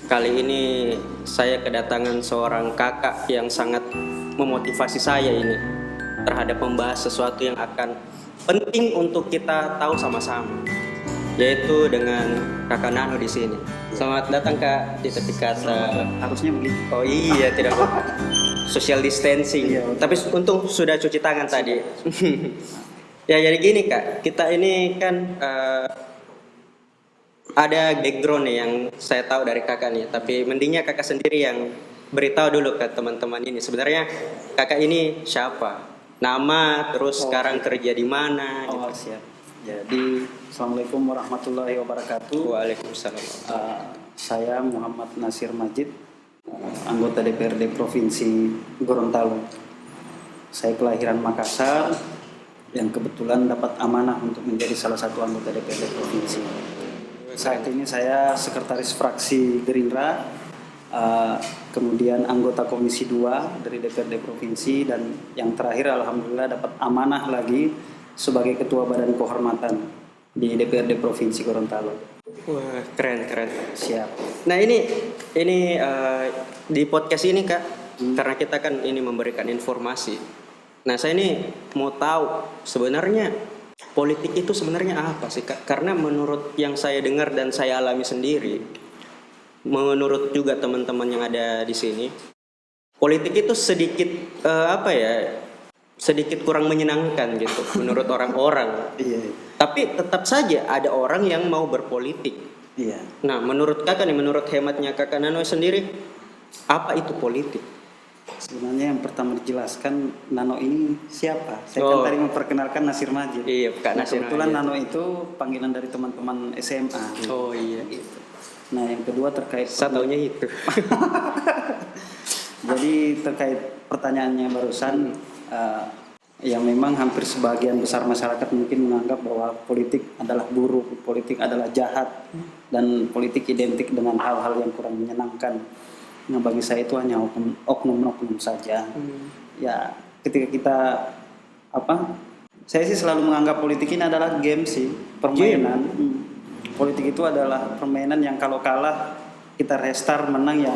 Kali ini saya kedatangan seorang kakak yang sangat memotivasi saya ini terhadap membahas sesuatu yang akan penting untuk kita tahu sama-sama, yaitu dengan kakak Nano di sini. Selamat datang kak di tepi kasa. Harusnya begitu. Oh iya, tidak apa. Social distancing. Iya. Tapi untung sudah cuci tangan tadi. Ya jadi gini kak, kita ini kan ada background nih yang saya tahu dari kakak nih, tapi mendingnya kakak sendiri yang beritahu dulu ke teman-teman ini. Sebenarnya kakak ini siapa? Nama, terus sekarang kerja di mana? Oh, Gitu. siap. Jadi, Assalamualaikum warahmatullahi wabarakatuh. Waalaikumsalam. Saya Muhammad Nasir Majid, anggota DPRD Provinsi Gorontalo. Saya kelahiran Makassar, yang kebetulan dapat amanah untuk menjadi salah satu anggota DPRD Provinsi. Saat ini saya sekretaris fraksi Gerindra, kemudian anggota Komisi 2 dari DPRD Provinsi, dan yang terakhir alhamdulillah dapat amanah lagi sebagai Ketua Badan Kehormatan di DPRD Provinsi Gorontalo. Wah, keren. Siap. Nah ini di podcast ini kak, karena kita kan ini memberikan informasi. Nah saya ini mau tahu sebenarnya politik itu sebenarnya apa sih kak? Karena menurut yang saya dengar dan saya alami sendiri, menurut juga teman-teman yang ada di sini, politik itu sedikit sedikit kurang menyenangkan gitu menurut orang-orang. Iya. Tapi tetap saja ada orang yang mau berpolitik. Iya. Nah, menurut kakak nih, menurut hematnya kakak Nano sendiri, apa itu politik? Sebenarnya yang pertama dijelaskan Nano ini siapa? Saya kan tadi memperkenalkan Nasir Majid. Iya, Kak Nasir Kebetulan Majid. Nano itu panggilan dari teman-teman SMA. Oh iya. Gitu. Nah, yang kedua terkait Saya taunya itu. Jadi terkait pertanyaannya barusan, yang memang hampir sebagian besar masyarakat mungkin menganggap bahwa politik adalah buruk, politik adalah jahat, dan politik identik dengan hal-hal yang kurang menyenangkan. Nah, bagi saya itu hanya oknum-oknum saja. Ya, ketika kita saya sih selalu menganggap politik ini adalah game sih, permainan. Politik itu adalah permainan yang kalau kalah kita restart, menang ya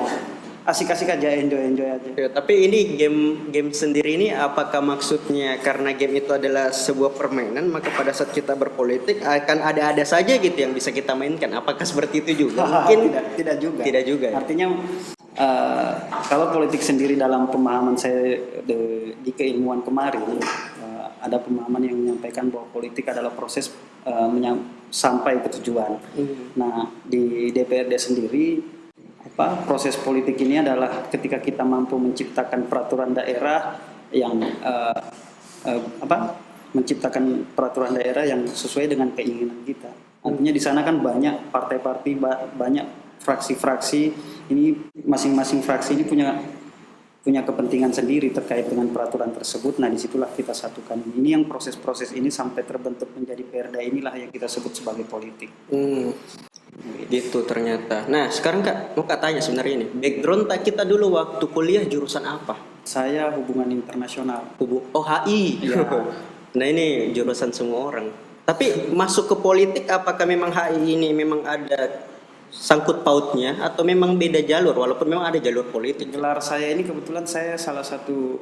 asik-asik aja, enjoy aja. Ya, tapi ini game sendiri ini apakah maksudnya karena game itu adalah sebuah permainan, maka pada saat kita berpolitik akan ada saja gitu yang bisa kita mainkan? Apakah seperti itu juga? Mungkin tidak juga. Tidak juga. Ya? Artinya kalau politik sendiri dalam pemahaman saya di keilmuan kemarin, ada pemahaman yang menyampaikan bahwa politik adalah proses sampai ke tujuan. Nah, di DPRD sendiri proses politik ini adalah ketika kita mampu menciptakan peraturan daerah yang menciptakan peraturan daerah yang sesuai dengan keinginan kita. Artinya di sana kan banyak partai-partai, banyak fraksi-fraksi. Ini masing-masing fraksi ini punya kepentingan sendiri terkait dengan peraturan tersebut. Nah, disitulah kita satukan. Ini yang proses-proses ini sampai terbentuk menjadi perda, inilah yang kita sebut sebagai politik. Gitu ternyata. Nah, sekarang kak mau tanya sebenarnya ini background kita dulu waktu kuliah jurusan apa? Saya hubungan internasional. HI. Ya. Nah, ini jurusan semua orang. Tapi masuk ke politik apakah memang HI ini memang ada sangkut pautnya atau memang beda jalur walaupun memang ada jalur politik? Gelar saya ini kebetulan saya salah satu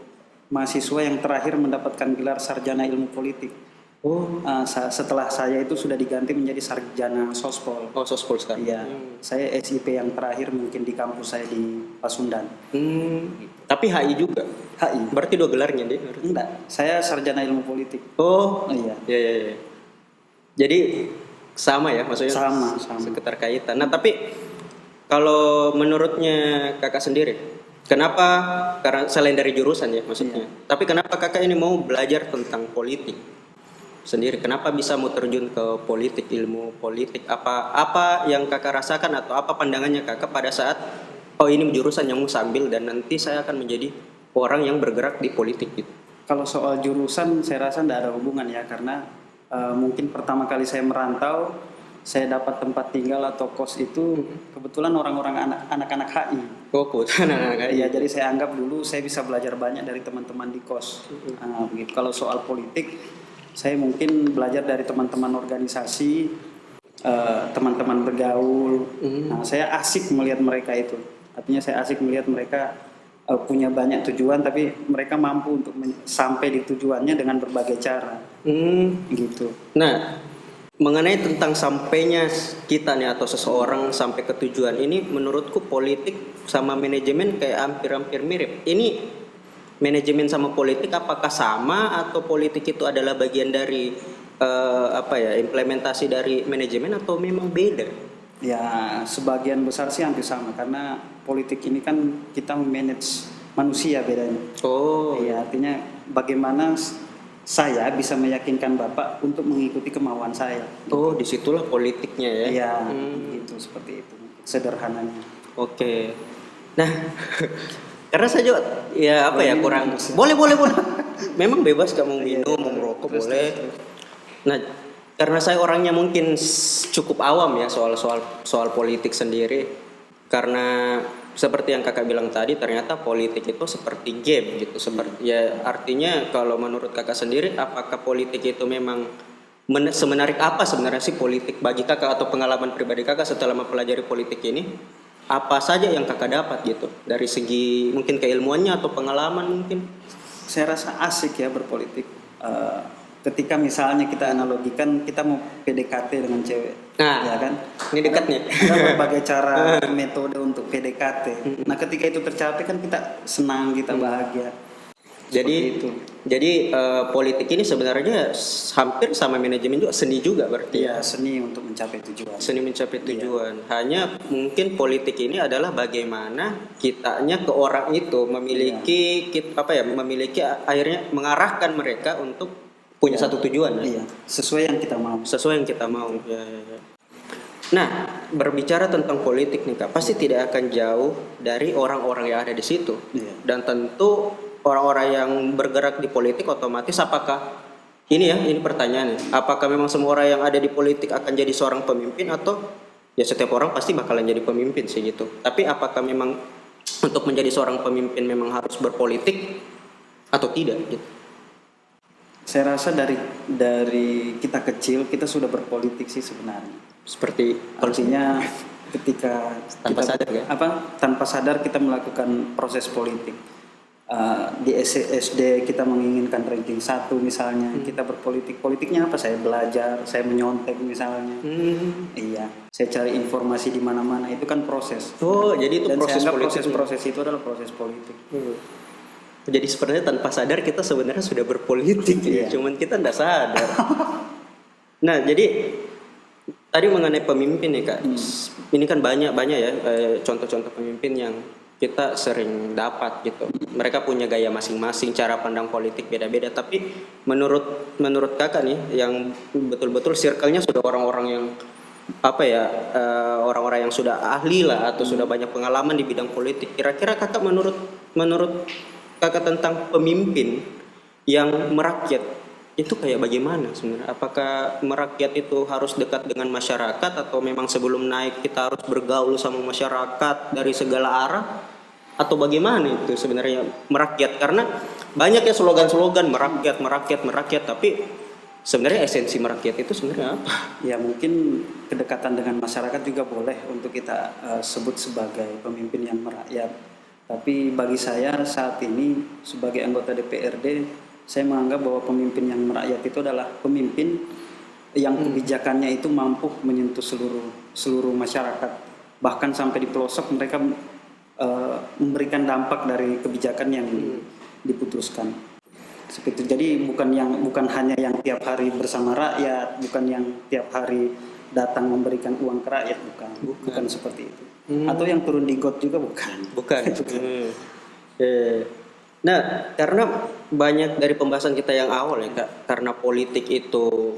mahasiswa yang terakhir mendapatkan gelar sarjana ilmu politik. Setelah saya itu sudah diganti menjadi sarjana sospol. Oh, sospol sekarang. Iya. Saya SIP yang terakhir mungkin di kampus saya di Pasundan. Tapi HI juga. HI. Berarti 2 gelarnya deh. Enggak, saya sarjana ilmu politik. Oh iya. Iya. Jadi sama ya maksudnya? Sama. Keterkaitan. Nah, tapi kalau menurutnya kakak sendiri, kenapa, karena selain dari jurusan ya maksudnya, tapi kenapa kakak ini mau belajar tentang politik sendiri? Kenapa bisa mau terjun ke politik, ilmu politik? Apa yang kakak rasakan atau apa pandangannya kakak pada saat ini jurusan yang mau sambil dan nanti saya akan menjadi orang yang bergerak di politik gitu? Kalau soal jurusan saya rasa tidak ada hubungan ya, karena mungkin pertama kali saya merantau, saya dapat tempat tinggal atau kos itu kebetulan orang-orang anak-anak HI. Oh, kebetulan anak-anak HI. Iya, jadi saya anggap dulu saya bisa belajar banyak dari teman-teman di kos. Begitu. Kalau soal politik, saya mungkin belajar dari teman-teman organisasi teman-teman bergaul. Hmm. Nah, saya asik melihat mereka itu. Artinya saya asik melihat mereka punya banyak tujuan, tapi mereka mampu untuk sampai di tujuannya dengan berbagai cara, Hmm. gitu. Nah, mengenai tentang sampainya kita nih atau seseorang sampai ke tujuan ini, menurutku politik sama manajemen kayak hampir-hampir mirip. Ini manajemen sama politik apakah sama atau politik itu adalah bagian dari implementasi dari manajemen atau memang beda? Ya, sebagian besar sih hampir sama karena politik ini kan kita manage manusia bedanya. Oh, Ya, artinya bagaimana saya bisa meyakinkan Bapak untuk mengikuti kemauan saya. oh disitulah politiknya ya. Ya, Hmm. gitu seperti itu sederhananya. Oke. Nah, karena saya juga ya apa ya Boleh kurang minum, Gus. boleh boleh boleh. Memang bebas kamu Iya, minum, iya, mau merokok terus, boleh. terus. Nah, karena saya orangnya mungkin cukup awam ya soal politik sendiri. Karena seperti yang kakak bilang tadi, ternyata politik itu seperti game gitu. Seperti ya artinya kalau menurut kakak sendiri, apakah politik itu memang semenarik apa sebenarnya sih politik bagi kakak atau pengalaman pribadi kakak setelah mempelajari politik ini? Apa saja yang kakak dapat gitu dari segi mungkin keilmuannya atau pengalaman mungkin? Saya rasa asik ya berpolitik. Eh, Ketika misalnya kita analogikan kita mau PDKT dengan cewek, Nah, ya kan? ini dekatnya. Ada berbagai cara metode untuk PDKT. Nah, ketika itu tercapai kan kita senang, kita bahagia. Jadi Seperti itu. politik ini sebenarnya hampir sama manajemen juga, seni juga berarti ya. Iya, seni untuk mencapai tujuan. Seni mencapai tujuan. Hanya mungkin politik ini adalah bagaimana kitanya ke orang itu memiliki memiliki akhirnya mengarahkan mereka untuk punya satu tujuan ya. Iya, sesuai yang kita mau. Sesuai yang kita mau. Ya, ya, ya. Nah, berbicara tentang politik nih Kak, pasti tidak akan jauh dari orang-orang yang ada di situ. Iya. Dan tentu orang-orang yang bergerak di politik otomatis apakah ini pertanyaannya, apakah memang semua orang yang ada di politik akan jadi seorang pemimpin atau ya setiap orang pasti bakalan jadi pemimpin sih gitu. Tapi apakah memang untuk menjadi seorang pemimpin memang harus berpolitik atau tidak gitu? Saya rasa dari kita kecil kita sudah berpolitik sih sebenarnya. Seperti Artinya ketika Tanpa kita sadar, ya? tanpa sadar kita melakukan proses politik. Di SD kita menginginkan ranking 1 misalnya, kita berpolitik. Politiknya apa? Saya belajar, saya menyontek misalnya. Iya, saya cari informasi di mana-mana, itu kan proses. Oh, jadi itu Dan proses saya anggap politik. proses-proses itu adalah proses politik. Jadi sebenarnya tanpa sadar kita sebenarnya sudah berpolitik ya, Iya. cuman kita tidak sadar. Nah, jadi tadi mengenai pemimpin nih Kak, ini kan banyak ya contoh-contoh pemimpin yang kita sering dapat gitu. Mereka punya gaya masing-masing, cara pandang politik beda-beda. Tapi menurut kakak nih, yang betul-betul circle-nya sudah orang-orang yang orang-orang yang sudah ahli lah atau sudah banyak pengalaman di bidang politik. Kira-kira kakak menurut kakak tentang pemimpin yang merakyat itu kayak bagaimana sebenarnya? Apakah merakyat itu harus dekat dengan masyarakat atau memang sebelum naik kita harus bergaul sama masyarakat dari segala arah? Atau bagaimana itu sebenarnya merakyat? Karena banyak ya slogan-slogan merakyat, tapi sebenarnya esensi merakyat itu sebenarnya apa? Ya mungkin kedekatan dengan masyarakat juga boleh untuk kita sebut sebagai pemimpin yang merakyat. Tapi bagi saya saat ini sebagai anggota DPRD, saya menganggap bahwa pemimpin yang merakyat itu adalah pemimpin yang kebijakannya itu mampu menyentuh seluruh masyarakat. Bahkan sampai di pelosok mereka memberikan dampak dari kebijakan yang diputuskan. Seperti itu. Jadi bukan hanya yang tiap hari bersama rakyat, bukan yang tiap hari datang memberikan uang ke rakyat, bukan seperti itu. Atau yang turun di got juga bukan. Nah, karena banyak dari pembahasan kita yang awal ya Kak, karena politik itu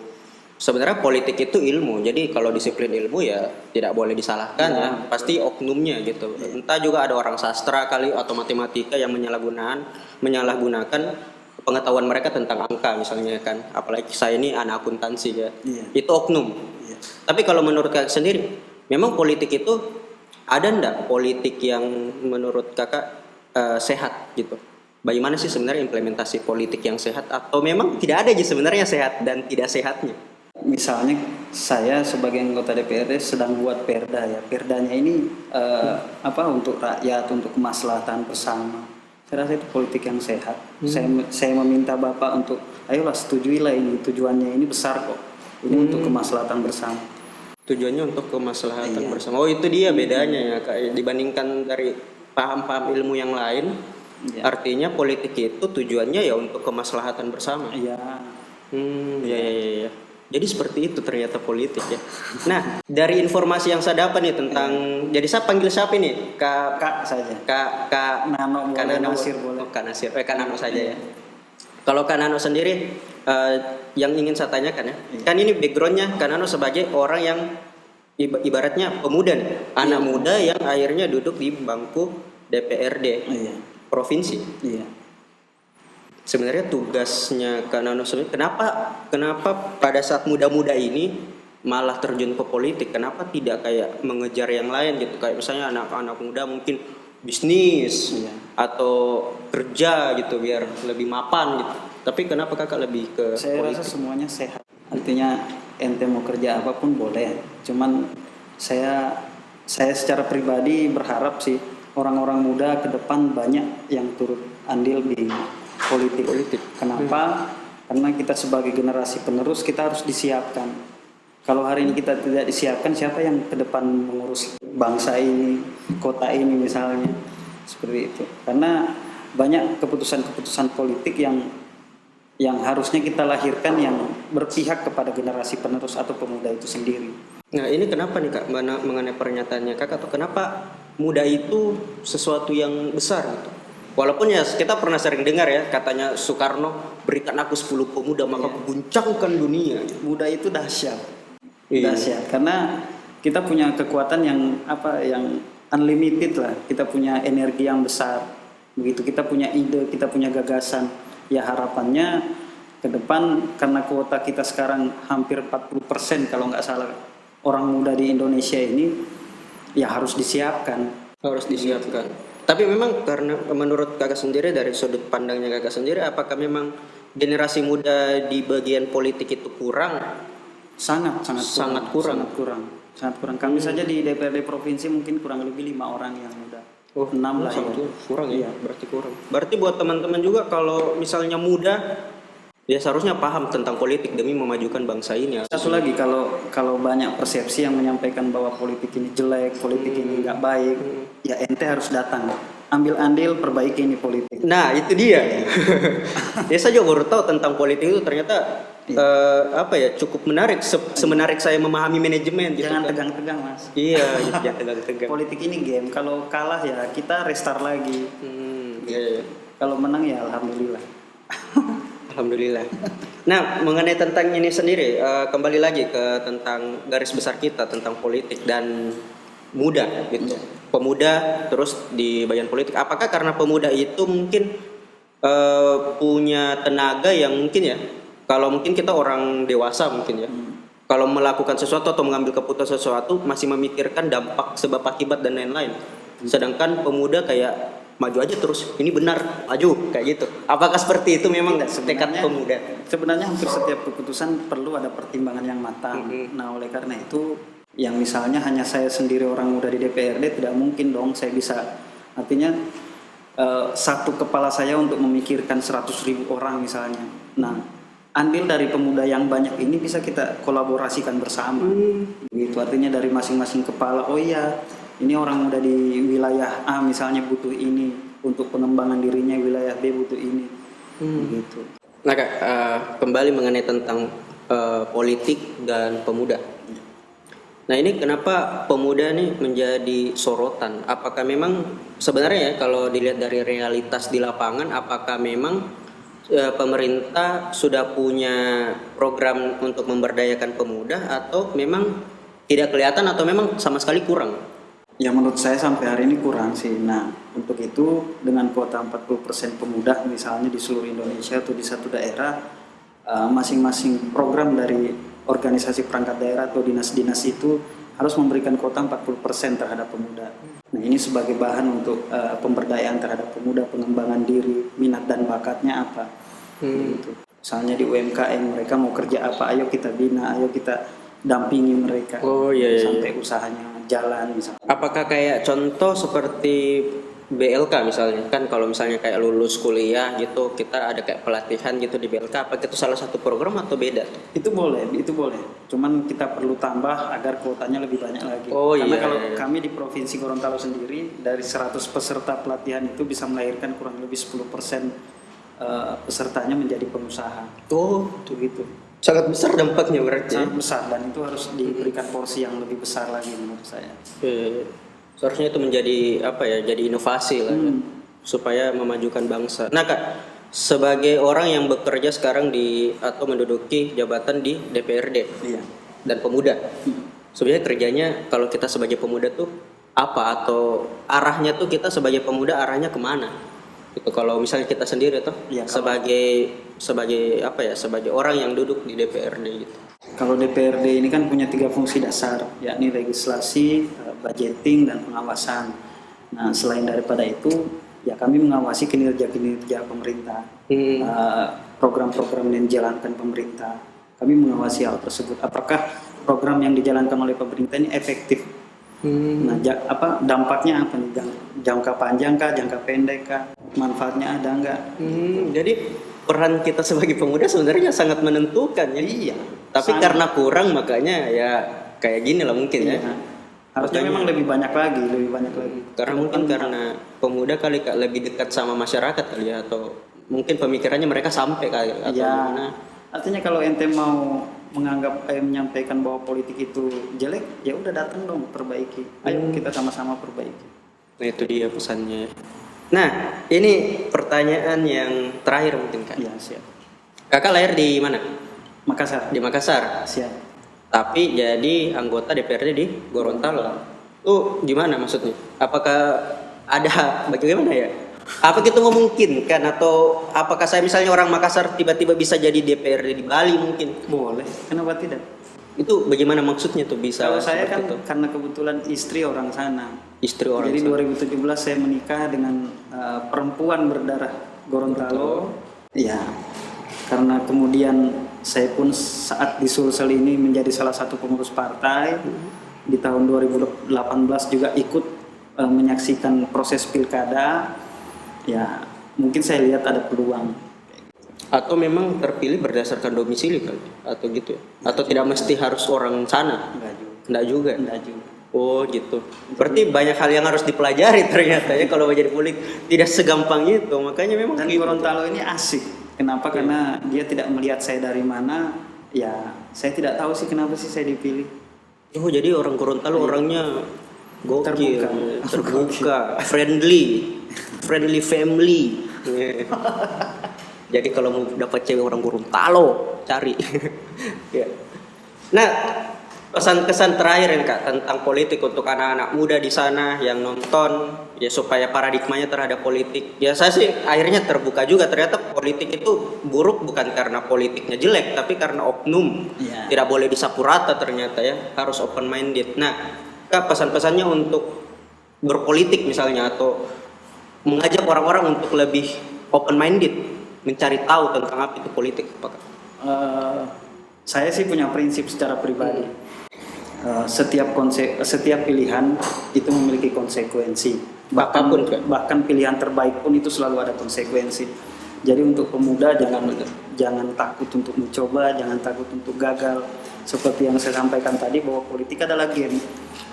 sebenarnya politik itu ilmu. Jadi kalau disiplin ilmu ya tidak boleh disalahkan ya. Pasti oknumnya gitu. Entah juga ada orang sastra kali atau matematika yang menyalahgunakan pengetahuan mereka tentang angka misalnya kan. Apalagi saya ini anak akuntansi ya. Iya. Itu oknum. Iya. Tapi kalau menurut kakak sendiri, memang politik itu ada ndak politik yang menurut kakak sehat gitu? Bagaimana sih sebenarnya implementasi politik yang sehat atau memang tidak ada aja sebenarnya sehat dan tidak sehatnya? Misalnya saya sebagai anggota DPRD sedang buat perda ya. Perdanya ini untuk rakyat, untuk kemaslahatan bersama. Saya rasa itu politik yang sehat. Saya meminta Bapak untuk ayolah setujuilah ini, tujuannya ini besar kok. Ini untuk kemaslahatan bersama. Tujuannya untuk kemaslahatan bersama. Oh, itu dia bedanya ya Kak. Dibandingkan dari paham-paham ilmu yang lain, artinya politik itu tujuannya ya untuk kemaslahatan bersama. Iya. Ya. Jadi seperti itu ternyata politik ya. Nah, dari informasi yang saya dapat nih tentang, jadi saya panggil siapa nih? Kak saja. Kak Nano boleh, Kak Nano. Nasir boleh. Oh, Kak Nasir. Kak Nano saja ya. Kalau Kak Nano sendiri, yang ingin saya tanyakan ya, kan ini backgroundnya Kak Nano sebagai orang yang ibaratnya pemuda nih, anak muda yang akhirnya duduk di bangku DPRD provinsi. Iya. Sebenarnya tugasnya Kak Nano sendiri, kenapa pada saat muda-muda ini malah terjun ke politik? Kenapa tidak kayak mengejar yang lain gitu? Kayak misalnya anak-anak muda mungkin bisnis atau kerja gitu biar lebih mapan gitu. Tapi kenapa kakak lebih ke Saya politik? rasa semuanya sehat. Artinya ente mau kerja apapun boleh. Cuman saya secara pribadi berharap sih orang-orang muda ke depan banyak yang turut andil di politik. Kenapa? Karena kita sebagai generasi penerus kita harus disiapkan. Kalau hari ini kita tidak disiapkan, siapa yang ke depan mengurus bangsa ini, kota ini misalnya, seperti itu. Karena banyak keputusan-keputusan politik yang harusnya kita lahirkan yang berpihak kepada generasi penerus atau pemuda itu sendiri. Nah ini kenapa nih Kak mengenai pernyataannya Kakak, atau kenapa muda itu sesuatu yang besar gitu? Walaupun ya kita pernah sering dengar ya, katanya Soekarno, berikan aku 10 pemuda maka kuguncangkan dunia. Muda itu dahsyat. Dahsyat karena kita punya kekuatan yang unlimited lah. Kita punya energi yang besar. Begitu kita punya ide, kita punya gagasan. Ya harapannya ke depan karena kuota kita sekarang hampir 40% kalau nggak salah orang muda di Indonesia ini ya harus disiapkan. Tapi memang karena menurut kakak sendiri, dari sudut pandangnya kakak sendiri, apakah memang generasi muda di bagian politik itu kurang? Sangat kurang. Kami saja di DPRD provinsi mungkin kurang lebih 5 orang yang muda. 6 lah ya. Kurang ya, berarti kurang. Berarti buat teman-teman juga kalau misalnya muda, ya seharusnya paham tentang politik demi memajukan bangsa ini. Satu lagi, kalau banyak persepsi yang menyampaikan bahwa politik ini jelek, politik ini nggak baik, ya ente harus datang, ambil andil, perbaiki ini politik. Nah itu dia. Ya saya juga baru tahu tentang politik itu ternyata cukup menarik. Semenarik saya memahami manajemen. Gitu, jangan kan? tegang-tegang mas. Iya, jangan tegang-tegang. Politik ini game. Kalau kalah ya kita restart lagi. Iya. Kalau menang ya alhamdulillah. Alhamdulillah. Nah, mengenai tentang ini sendiri, kembali lagi ke tentang garis besar kita tentang politik dan muda, gitu. Pemuda terus di bagian politik. Apakah karena pemuda itu mungkin punya tenaga yang mungkin ya, kalau mungkin kita orang dewasa mungkin ya, kalau melakukan sesuatu atau mengambil keputusan sesuatu masih memikirkan dampak, sebab akibat dan lain-lain. Sedangkan pemuda kayak maju aja terus, ini benar, maju kayak gitu. Apakah seperti itu memang tekad pemuda? Sebenarnya hampir setiap keputusan perlu ada pertimbangan yang matang. Nah, oleh karena itu, yang misalnya hanya saya sendiri orang muda di DPRD tidak mungkin dong saya bisa, artinya satu kepala saya untuk memikirkan 100.000 orang misalnya. Nah, andil dari pemuda yang banyak ini bisa kita kolaborasikan bersama. Gitu, artinya dari masing-masing kepala, oh iya, ini orang muda di wilayah A misalnya butuh ini untuk pengembangan dirinya, wilayah B butuh ini, gitu. Nah Kak, kembali mengenai tentang politik dan pemuda. Nah ini kenapa pemuda nih menjadi sorotan? Apakah memang sebenarnya ya kalau dilihat dari realitas di lapangan, apakah memang pemerintah sudah punya program untuk memberdayakan pemuda, atau memang tidak kelihatan, atau memang sama sekali kurang? Ya menurut saya sampai hari ini kurang sih. Nah untuk itu dengan kuota 40% pemuda misalnya di seluruh Indonesia atau di satu daerah, masing-masing program dari organisasi perangkat daerah atau dinas-dinas itu harus memberikan kuota 40% terhadap pemuda. Nah ini sebagai bahan untuk pemberdayaan terhadap pemuda, pengembangan diri, minat dan bakatnya apa. Gitu. Misalnya di UMKM mereka mau kerja apa, ayo kita bina, ayo kita dampingi mereka Oh iya, iya. sampai usahanya jalan misalnya. Apakah kayak contoh seperti BLK misalnya, kan kalau misalnya kayak lulus kuliah gitu kita ada kayak pelatihan gitu di BLK, apa itu salah satu program atau beda? Itu boleh. Cuman kita perlu tambah agar kuotanya lebih banyak lagi. Oh, Karena iya, kalau iya. kami di Provinsi Gorontalo sendiri dari 100 peserta pelatihan itu bisa melahirkan kurang lebih 10% pesertanya menjadi pengusaha. Oh, Itu gitu. sangat besar dampaknya berarti. Sangat besar dan itu harus diberikan porsi yang lebih besar lagi menurut saya. Seharusnya itu menjadi apa ya? Jadi inovasi lah ya, Hmm. supaya memajukan bangsa. Nah Kak, sebagai orang yang bekerja sekarang di atau menduduki jabatan di DPRD Iya. dan pemuda, sebenarnya kerjanya kalau kita sebagai pemuda tuh apa, atau arahnya tuh kita sebagai pemuda arahnya kemana? Itu kalau misalnya kita sendiri tuh Iya, kalau- sebagai apa ya? Sebagai orang yang duduk di DPRD gitu. Kalau DPRD ini kan punya 3 fungsi dasar, yakni legislasi, budgeting, dan pengawasan. Nah, selain daripada itu, ya kami mengawasi kinerja-kinerja pemerintah, program-program yang dijalankan pemerintah. Kami mengawasi hal tersebut. Apakah program yang dijalankan oleh pemerintah ini efektif? Nah, dampaknya apa nih? Jangka panjang kah, jangka pendek kah? Manfaatnya ada enggak? Jadi peran kita sebagai pemuda sebenarnya sangat menentukan ya. Iya. Tapi sangat. karena kurang makanya ya kayak gini lah mungkin ya. Iya. Harusnya Makanya- memang lebih banyak lagi. Karena mungkin karena pemuda kali Kak, lebih dekat sama masyarakat kali ya, atau mungkin pemikirannya mereka sampai kali atau Ya, gimana. artinya kalau ente mau menyampaikan bahwa politik itu jelek, ya udah datang dong perbaiki. Ayo kita sama-sama perbaiki. Nah itu dia pesannya. Nah ini pertanyaan yang terakhir mungkin Kak. Iya, siap. Kakak lahir di mana? Makassar. Di Makassar. Siap. Tapi jadi anggota DPRD di Gorontalo. Tuh gimana maksudnya? Apakah ada bagaimana ya? Apa itu memungkinkan, atau apakah saya misalnya orang Makassar tiba-tiba bisa jadi DPRD di Bali mungkin? Boleh. Kenapa tidak? Itu bagaimana maksudnya tuh bisa? Kalau saya seperti kan itu? karena kebetulan istri orang sana. Istri orang Jadi sana. 2017 saya menikah dengan perempuan berdarah Gorontalo. Ya, karena kemudian saya pun saat di Sulsel ini menjadi salah satu pengurus partai. Di tahun 2018 juga ikut menyaksikan proses pilkada. Ya, mungkin saya lihat ada peluang. Atau memang terpilih berdasarkan domisili kali? Atau gitu ya? Atau tidak mesti harus orang sana? Enggak juga. Enggak juga. Enggak juga. Oh gitu. Berarti banyak hal yang harus dipelajari ternyata ya kalau menjadi politik, tidak segampang itu. Makanya memang Dan gitu. Gorontalo ini asik. Kenapa? Karena dia tidak melihat saya dari mana. Ya, saya tidak tahu sih kenapa sih saya dipilih. Oh jadi orang Gorontalo orangnya gokil, Terbuka. friendly family. Jadi kalau mau dapat cewek orang Gorontalo cari. Ya. Nah pesan kesan terakhir ya Kak tentang politik untuk anak-anak muda di sana yang nonton ya, supaya paradigmanya terhadap politik. Ya saya sih akhirnya terbuka juga, ternyata politik itu buruk bukan karena politiknya jelek, tapi karena oknum. Iya. Tidak boleh disapu rata ternyata ya, harus open minded. Nah Kak pesan-pesannya untuk berpolitik misalnya, atau mengajak orang-orang untuk lebih open minded, mencari tahu tentang apa itu politik, Pak. Saya sih punya prinsip secara pribadi. Setiap pilihan itu memiliki konsekuensi. Apapun, kan? Bahkan pilihan terbaik pun itu selalu ada konsekuensi. Jadi untuk pemuda jangan takut untuk mencoba, jangan takut untuk gagal. Seperti yang saya sampaikan tadi bahwa politik adalah game.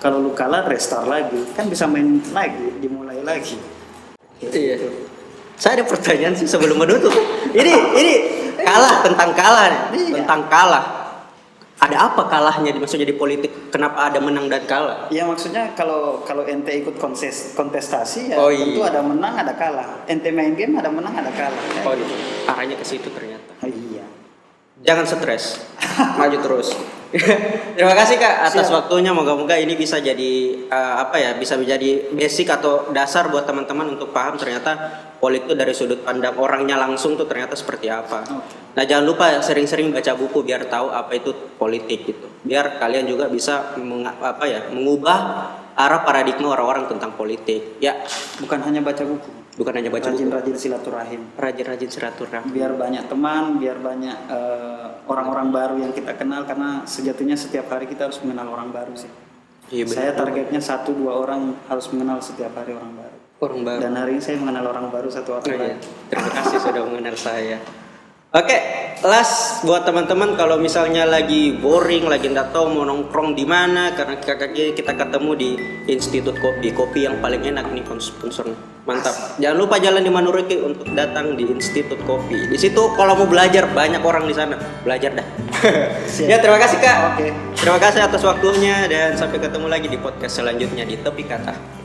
Kalau lu kalah restart lagi, kan bisa main lagi, dimulai lagi. Iya. Saya ada pertanyaan sih sebelum menutup. Ini kalah, tentang kalah nih. Iya. Tentang kalah. Ada apa kalahnya maksudnya di politik? Kenapa ada menang dan kalah? Ya maksudnya kalau ente ikut kontestasi ya Oh, tentu iya. ada menang ada kalah. Ente main game ada menang ada kalah. Oh gitu. Arahnya ke situ ternyata. Iya. Jangan stres, maju terus. Terima kasih Kak atas Siap. waktunya. Moga-moga ini bisa jadi bisa menjadi basic atau dasar buat teman-teman untuk paham ternyata politik itu dari sudut pandang orangnya langsung tuh ternyata seperti apa. Oke. Nah jangan lupa sering-sering baca buku biar tahu apa itu politik gitu. Biar kalian juga bisa mengubah arah paradigma orang-orang tentang politik. Ya, Bukan hanya baca buku, bukan hanya baca buku, rajin-rajin silaturahim. rajin-rajin silaturahmi. Biar banyak teman, biar banyak orang-orang baru yang kita kenal, karena sejatinya setiap hari kita harus mengenal orang baru sih. Iya, benar. Saya targetnya 1-2 orang harus mengenal setiap hari orang baru. Orang baru. Dan hari ini saya mengenal orang baru 1 orang Oh, iya. lagi. Terima kasih sudah mengenal saya. Oke, last buat teman-teman kalau misalnya lagi boring, lagi nggak tahu mau nongkrong di mana, karena kita ketemu di Institut Kopi yang paling enak nih sponsornya. Mantap. Jangan lupa jalan di Manureke untuk datang di Institut Kopi. Di situ kalau mau belajar banyak orang di sana. Belajar dah. Siap. Ya, terima kasih Kak. Oke. Terima kasih atas waktunya dan sampai ketemu lagi di podcast selanjutnya di Tepi Kata.